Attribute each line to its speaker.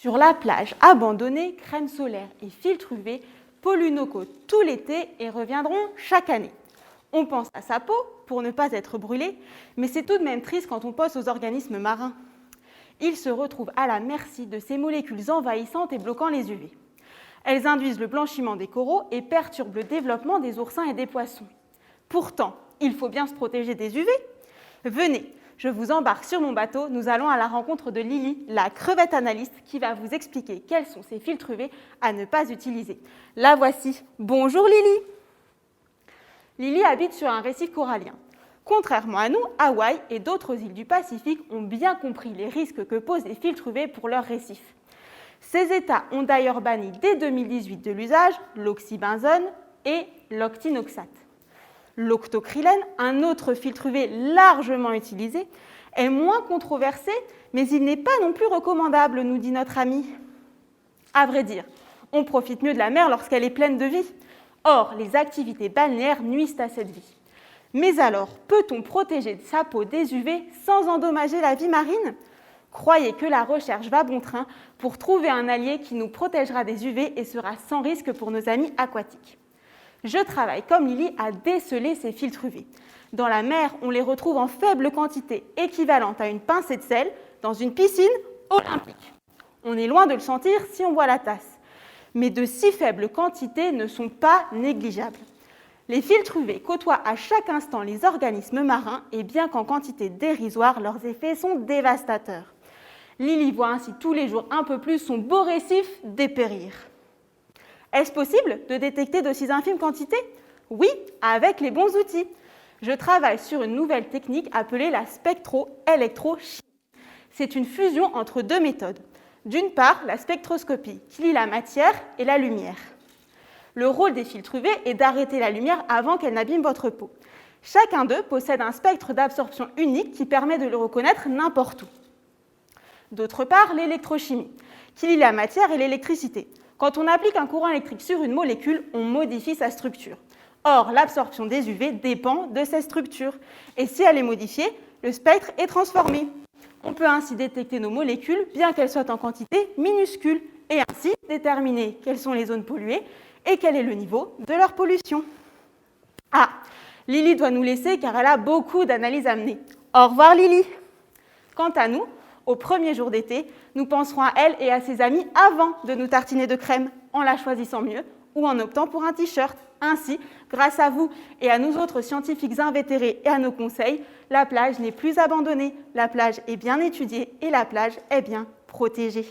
Speaker 1: Sur la plage abandonnée, crème solaire et filtre UV polluent nos côtes tout l'été et reviendront chaque année. On pense à sa peau pour ne pas être brûlé, mais c'est tout de même triste quand on pense aux organismes marins. Ils se retrouvent à la merci de ces molécules envahissantes et bloquant les UV. Elles induisent le blanchiment des coraux et perturbent le développement des oursins et des poissons. Pourtant, il faut bien se protéger des UV. Venez, je vous embarque sur mon bateau, nous allons à la rencontre de Lily, la crevette analyste, qui va vous expliquer quels sont ces filtres UV à ne pas utiliser. La voici. Bonjour Lily. Lily habite sur un récif corallien. Contrairement à nous, Hawaï et d'autres îles du Pacifique ont bien compris les risques que posent les filtres UV pour leurs récifs. Ces États ont d'ailleurs banni dès 2018 de l'usage l'oxybenzone et l'octinoxate. L'octocrylène, un autre filtre UV largement utilisé, est moins controversé, mais il n'est pas non plus recommandable, nous dit notre ami. À vrai dire, on profite mieux de la mer lorsqu'elle est pleine de vie. Or, les activités balnéaires nuisent à cette vie. Mais alors, peut-on protéger sa peau des UV sans endommager la vie marine ? Croyez que la recherche va bon train pour trouver un allié qui nous protégera des UV et sera sans risque pour nos amis aquatiques. Je travaille comme Lily à déceler ces filtres UV. Dans la mer, on les retrouve en faible quantité, équivalente à une pincée de sel dans une piscine olympique. On est loin de le sentir si on voit la tasse. Mais de si faibles quantités ne sont pas négligeables. Les filtres UV côtoient à chaque instant les organismes marins et bien qu'en quantité dérisoire, leurs effets sont dévastateurs. Lily voit ainsi tous les jours un peu plus son beau récif dépérir. Est-ce possible de détecter d'aussi infimes quantités ? Oui, avec les bons outils. Je travaille sur une nouvelle technique appelée la spectro-électrochimie. C'est une fusion entre deux méthodes. D'une part, la spectroscopie, qui lie la matière et la lumière. Le rôle des filtres UV est d'arrêter la lumière avant qu'elle n'abîme votre peau. Chacun d'eux possède un spectre d'absorption unique qui permet de le reconnaître n'importe où. D'autre part, l'électrochimie, qui lie la matière et l'électricité. Quand on applique un courant électrique sur une molécule, on modifie sa structure. Or, l'absorption des UV dépend de cette structure. Et si elle est modifiée, le spectre est transformé. On peut ainsi détecter nos molécules, bien qu'elles soient en quantité minuscule, et ainsi déterminer quelles sont les zones polluées et quel est le niveau de leur pollution. Ah, Lily doit nous laisser car elle a beaucoup d'analyses à mener. Au revoir Lily. Quant à nous, au premier jour d'été, nous penserons à elle et à ses amis avant de nous tartiner de crème, en la choisissant mieux ou en optant pour un t-shirt. Ainsi, grâce à vous et à nous autres scientifiques invétérés et à nos conseils, la plage n'est plus abandonnée, la plage est bien étudiée et la plage est bien protégée.